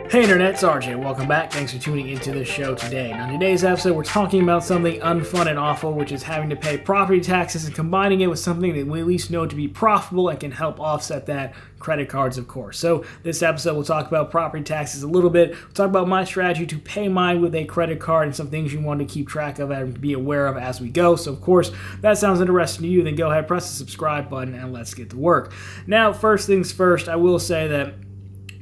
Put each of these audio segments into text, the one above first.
Hey Internet, it's RJ. Welcome back. Thanks for tuning into the show today. Now, in today's episode, we're talking about something unfun and awful, which is having to pay property taxes and combining it with something that we at least know to be profitable and can help offset that, credit cards, of course. So this episode, we'll talk about property taxes a little bit. We'll talk about my strategy to pay mine with a credit card and some things you want to keep track of and be aware of as we go. So, of course, if that sounds interesting to you, then go ahead, press the subscribe button, and let's get to work. Now, first things first, I will say that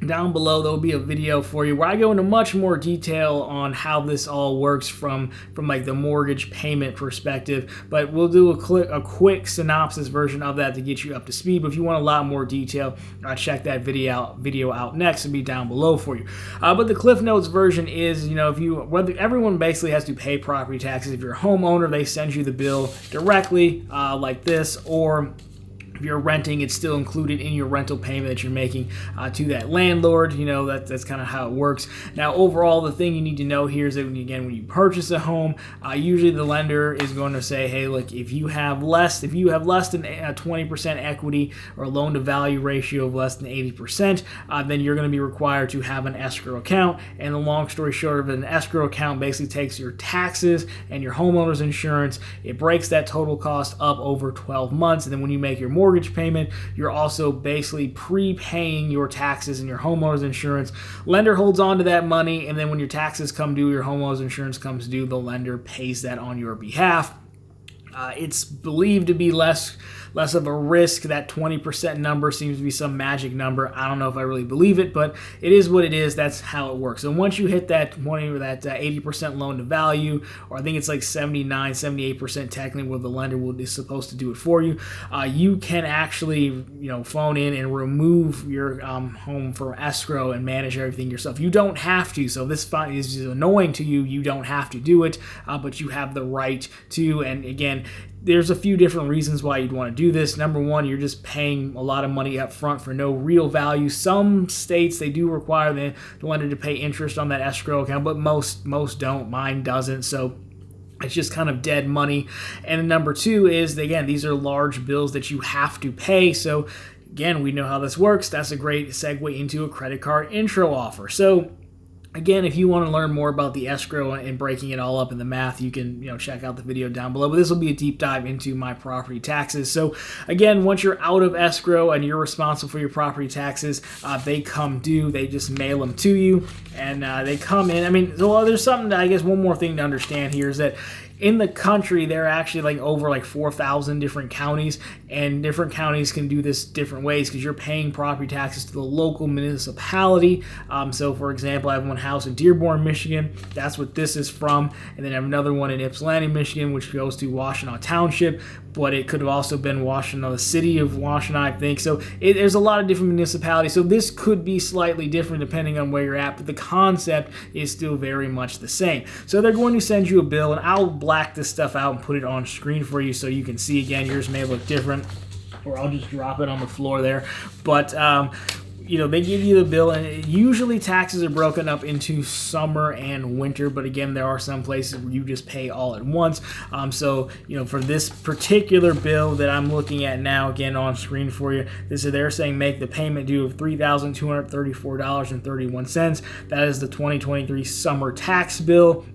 down below there will be a video for you where I go into much more detail on how this all works from like the mortgage payment perspective, but we'll do a quick synopsis version of that to get you up to speed. But if you want a lot more detail, check that video out next. It'll be down below for you. But the Cliff Notes version is, whether everyone basically has to pay property taxes. If you're a homeowner, they send you the bill directly like this, or if you're renting, it's still included in your rental payment that you're making to that landlord. That's kind of how it works. Now, overall, the thing you need to know here is that when you purchase a home, usually the lender is going to say, hey, look, if you have less than 20% equity or loan to value ratio of less than 80%, then you're going to be required to have an escrow account. And the long story short of it, an escrow account basically takes your taxes and your homeowner's insurance. It breaks that total cost up over 12 months. And then when you make your mortgage payment, you're also basically prepaying your taxes and your homeowner's insurance. Lender holds on to that money, and then when your taxes come due, your homeowner's insurance comes due, the lender pays that on your behalf. It's believed to be less of a risk. That 20% number seems to be some magic number. I don't know if I really believe it, but it is what it is. That's how it works. And once you hit that 80% loan to value, or I think it's like 79, 78% technically, where the lender is supposed to do it for you, you can actually phone in and remove your home from escrow and manage everything yourself. You don't have to. So if this is annoying to you, you don't have to do it, but you have the right to. And again, there's a few different reasons why you'd want to do this. Number one, you're just paying a lot of money up front for no real value. Some states, they do require the lender to pay interest on that escrow account, but most don't. Mine doesn't. So it's just kind of dead money. And number two is, again, these are large bills that you have to pay. So again, we know how this works. That's a great segue into a credit card intro offer. So again, if you want to learn more about the escrow and breaking it all up in the math, you can check out the video down below. But this will be a deep dive into my property taxes. So again, once you're out of escrow and you're responsible for your property taxes, they come due. They just mail them to you, and they come in. So there's something that, I guess, one more thing to understand here is that in the country, there are actually over 4,000 different counties, and different counties can do this different ways because you're paying property taxes to the local municipality. So, for example, I have one house in Dearborn, Michigan. That's what this is from. And then I have another one in Ypsilanti, Michigan, which goes to Washtenaw Township, but it could have also been Washtenaw, the city of Washtenaw, I think. So there's a lot of different municipalities. So this could be slightly different depending on where you're at, but the concept is still very much the same. So they're going to send you a bill, and I'll black this stuff out and put it on screen for you so you can see. Again, yours may look different, or I'll just drop it on the floor there. But they give you the bill, and usually taxes are broken up into summer and winter, but again, there are some places where you just pay all at once. So for this particular bill that I'm looking at now, again on screen for you, they're saying make the payment due of $3,234.31. That is the 2023 summer tax bill.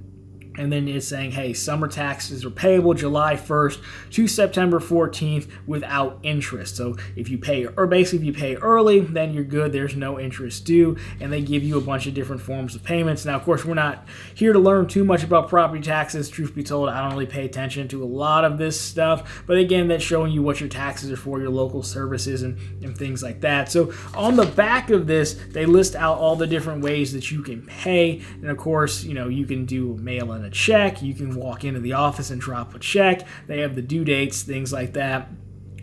And then it's saying, hey, summer taxes are payable July 1st to September 14th without interest. So if you pay early, then you're good. There's no interest due. And they give you a bunch of different forms of payments. Now, of course, we're not here to learn too much about property taxes. Truth be told, I don't really pay attention to a lot of this stuff. But again, that's showing you what your taxes are for, your local services and things like that. So on the back of this, they list out all the different ways that you can pay. And of course, you can do mail in a check. You can walk into the office and drop a check. They have the due dates, things like that.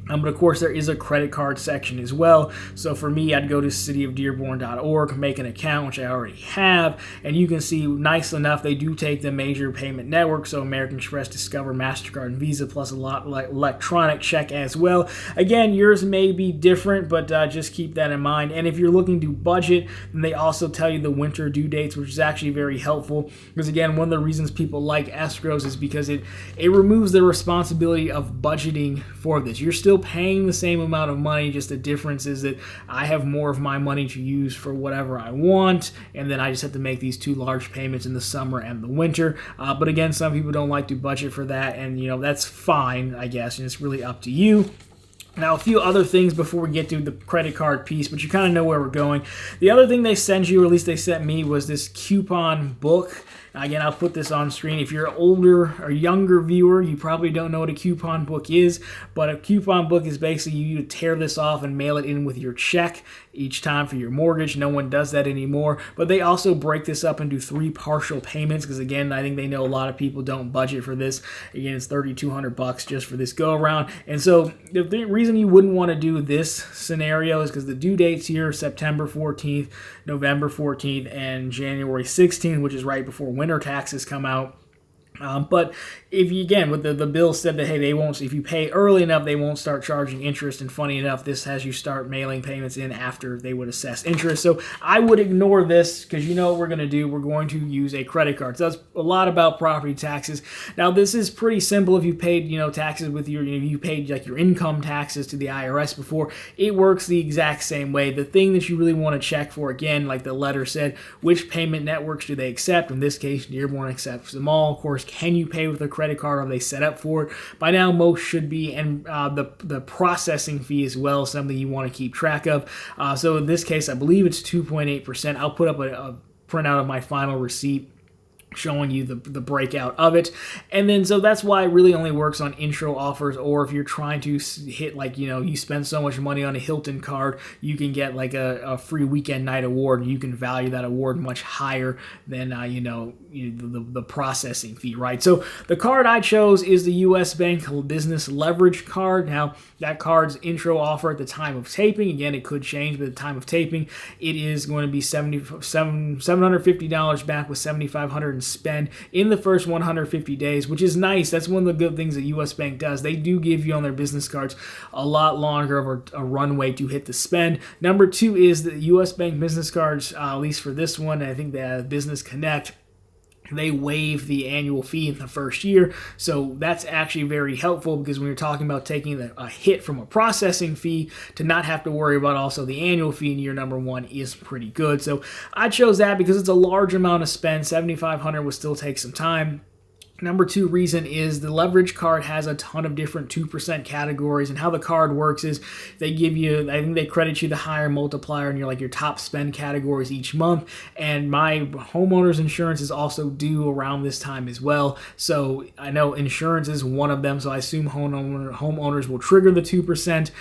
But of course, there is a credit card section as well. So for me, I'd go to cityofdearborn.org, make an account, which I already have, and you can see, nice enough, they do take the major payment networks, so American Express, Discover, MasterCard, and Visa, plus a lot like electronic check as well. Again, yours may be different, but just keep that in mind. And if you're looking to budget, then they also tell you the winter due dates, which is actually very helpful, because again, one of the reasons people like escrows is because it removes the responsibility of budgeting for this. You're still still paying the same amount of money, just the difference is that I have more of my money to use for whatever I want, and then I just have to make these 2 large payments in the summer and the winter. But again, some people don't like to budget for that, and that's fine, I guess, and it's really up to you. Now, a few other things before we get to the credit card piece, but you kind of know where we're going. The other thing they sent you, or at least they sent me, was this coupon book. Again, I'll put this on screen. If you're an older or younger viewer, you probably don't know what a coupon book is, but a coupon book is basically you tear this off and mail it in with your check each time for your mortgage. No one does that anymore, but they also break this up into 3 partial payments because, again, I think they know a lot of people don't budget for this. Again, it's $3,200 just for this go around, and so the reason you wouldn't want to do this scenario is because the due dates here are September 14th, November 14th, and January 16th, which is right before winter taxes come out. But if you, again, with the bill said that, hey, they won't, if you pay early enough, they won't start charging interest, and funny enough, this has you start mailing payments in after they would assess interest. So I would ignore this because you know what we're going to do. We're going to use a credit card. So that's a lot about property taxes. Now, this is pretty simple if you paid, taxes with you paid like your income taxes to the IRS before. It works the exact same way. The thing that you really want to check for, again, like the letter said, which payment networks do they accept? In this case, Dearborn accepts them all. Of course, can you pay with a credit card? Are they set up for it? By now, most should be, and the processing fee as well is something you want to keep track of. So in this case, I believe it's 2.8%. I'll put up a printout of my final receipt showing you the breakout of it. And then so that's why it really only works on intro offers, or if you're trying to hit like you spend so much money on a Hilton card, you can get like a free weekend night award, and you can value that award much higher than the processing fee, right? So the card I chose is the US Bank Business Leverage card. Now that card's intro offer at the time of taping, again it could change, but at the time of taping it is going to be $750 back with $7,500 spend in the first 150 days, which is nice. That's one of the good things that US Bank does. They do give you on their business cards a lot longer of a runway to hit the spend. Number 2 is the US Bank business cards, at least for this one, and I think the Business Connect, they waive the annual fee in the first year. So that's actually very helpful because when you're talking about taking a hit from a processing fee to not have to worry about also the annual fee in year number 1 is pretty good. So I chose that because it's a large amount of spend. $7,500 will still take some time. Number 2 reason is the leverage card has a ton of different 2% categories, and how the card works is they give you, I think they credit you the higher multiplier in your top spend categories each month, and my homeowner's insurance is also due around this time as well, so I know insurance is one of them, so I assume homeowners will trigger the 2%.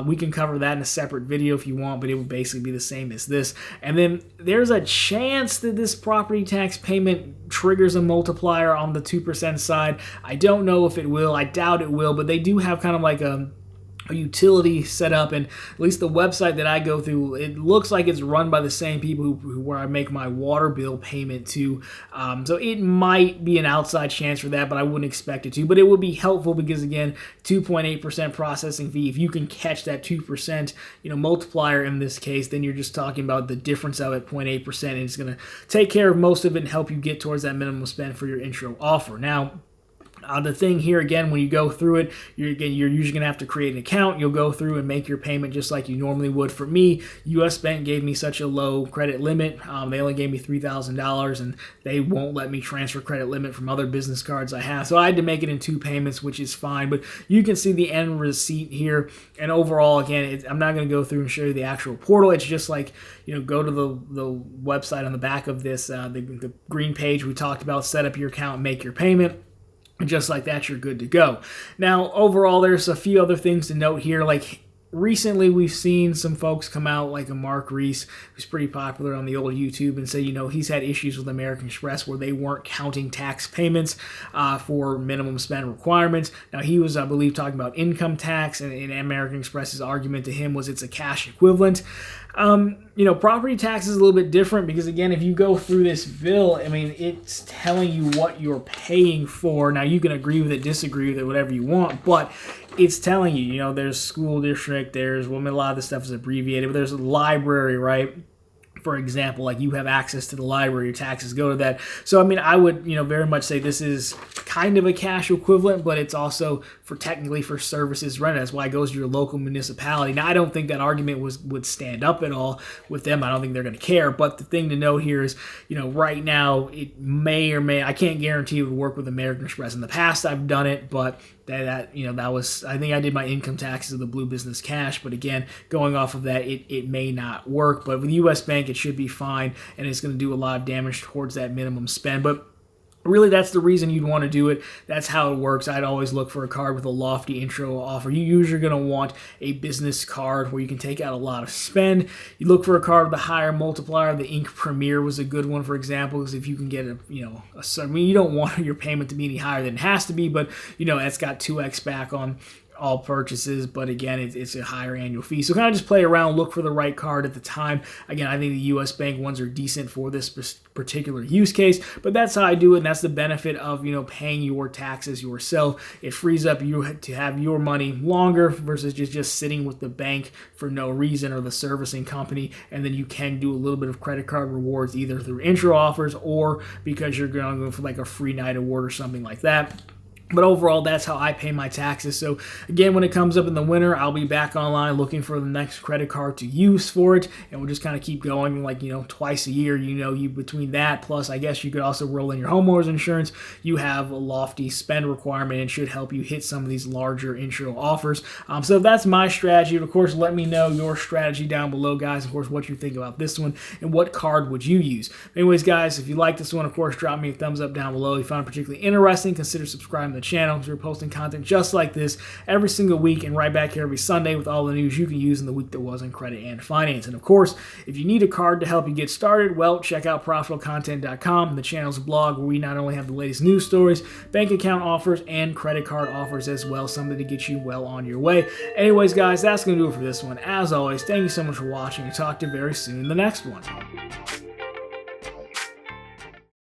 We can cover that in a separate video if you want, but it would basically be the same as this. And then there's a chance that this property tax payment triggers a multiplier on the 2% side. I don't know if it will. I doubt it will, but they do have kind of like a utility set up, and at least the website that I go through, it looks like it's run by the same people where I make my water bill payment to. So it might be an outside chance for that, but I wouldn't expect it to. But it would be helpful because, again, 2.8% processing fee. If you can catch that 2%, multiplier in this case, then you're just talking about the difference of it, 0.8%, and it's going to take care of most of it and help you get towards that minimum spend for your intro offer. Now, the thing here, again, when you go through it, you're usually going to have to create an account. You'll go through and make your payment just like you normally would. For me, US Bank gave me such a low credit limit. They only gave me $3,000, and they won't let me transfer credit limit from other business cards I have. So I had to make it in 2 payments, which is fine. But you can see the end receipt here. And overall, again, I'm not going to go through and show you the actual portal. It's just like, go to the website on the back of this, the green page we talked about, set up your account, make your payment. Just like that, you're good to go. Now, overall, there's a few other things to note here. Like, recently, we've seen some folks come out, like a Mark Reese, who's pretty popular on the old YouTube, and say, he's had issues with American Express where they weren't counting tax payments for minimum spend requirements. Now, he was, I believe, talking about income tax, and American Express's argument to him was it's a cash equivalent. Property tax is a little bit different because, again, if you go through this bill, it's telling you what you're paying for. Now, you can agree with it, disagree with it, whatever you want, but it's telling you, there's school district, there's, a lot of this stuff is abbreviated, but there's a library, right? For example, like you have access to the library, your taxes go to that. So, I would, very much say this is kind of a cash equivalent, but it's also technically for services rendered. That's why it goes to your local municipality. Now, I don't think that argument would stand up at all with them. I don't think they're going to care. But the thing to note here is, right now it may or may, I can't guarantee it would work with American Express. In the past, I've done it, but that was, I think I did my income taxes of the Blue Business Cash, but again, going off of that, it may not work. But with U.S. Bank, it should be fine, and it's going to do a lot of damage towards that minimum spend. But really, that's the reason you'd want to do it. That's how it works. I'd always look for a card with a lofty intro offer. You usually are going to want a business card where you can take out a lot of spend. You look for a card with a higher multiplier. The Ink Premier was a good one, for example, because if you can get you don't want your payment to be any higher than it has to be, but that's got 2x back on all purchases, but again, it's a higher annual fee. So kind of just play around, look for the right card at the time. Again, I think the U.S. Bank ones are decent for this particular use case, but that's how I do it, and that's the benefit of paying your taxes yourself. It frees up you to have your money longer versus just sitting with the bank for no reason or the servicing company, and then you can do a little bit of credit card rewards either through intro offers or because you're going to go for like a free night award or something like that. But overall, that's how I pay my taxes. So again, when it comes up in the winter, I'll be back online looking for the next credit card to use for it. And we'll just kind of keep going like, twice a year, you between that. Plus, I guess you could also roll in your homeowner's insurance. You have a lofty spend requirement and should help you hit some of these larger intro offers. So that's my strategy. Of course, let me know your strategy down below, guys. Of course, what you think about this one and what card would you use. Anyways, guys, if you like this one, of course, drop me a thumbs up down below. If you found it particularly interesting, consider subscribing to the channel. We're posting content just like this every single week and right back here every Sunday with all the news you can use in the week that was in credit and finance. And of course, if you need a card to help you get started, well, check out Profitable.content.com, the channel's blog, where we not only have the latest news stories, bank account offers, and credit card offers as well, something to get you well on your way. Anyways, guys, that's going to do it for this one. As always, thank you so much for watching, and talk to you very soon in the next one.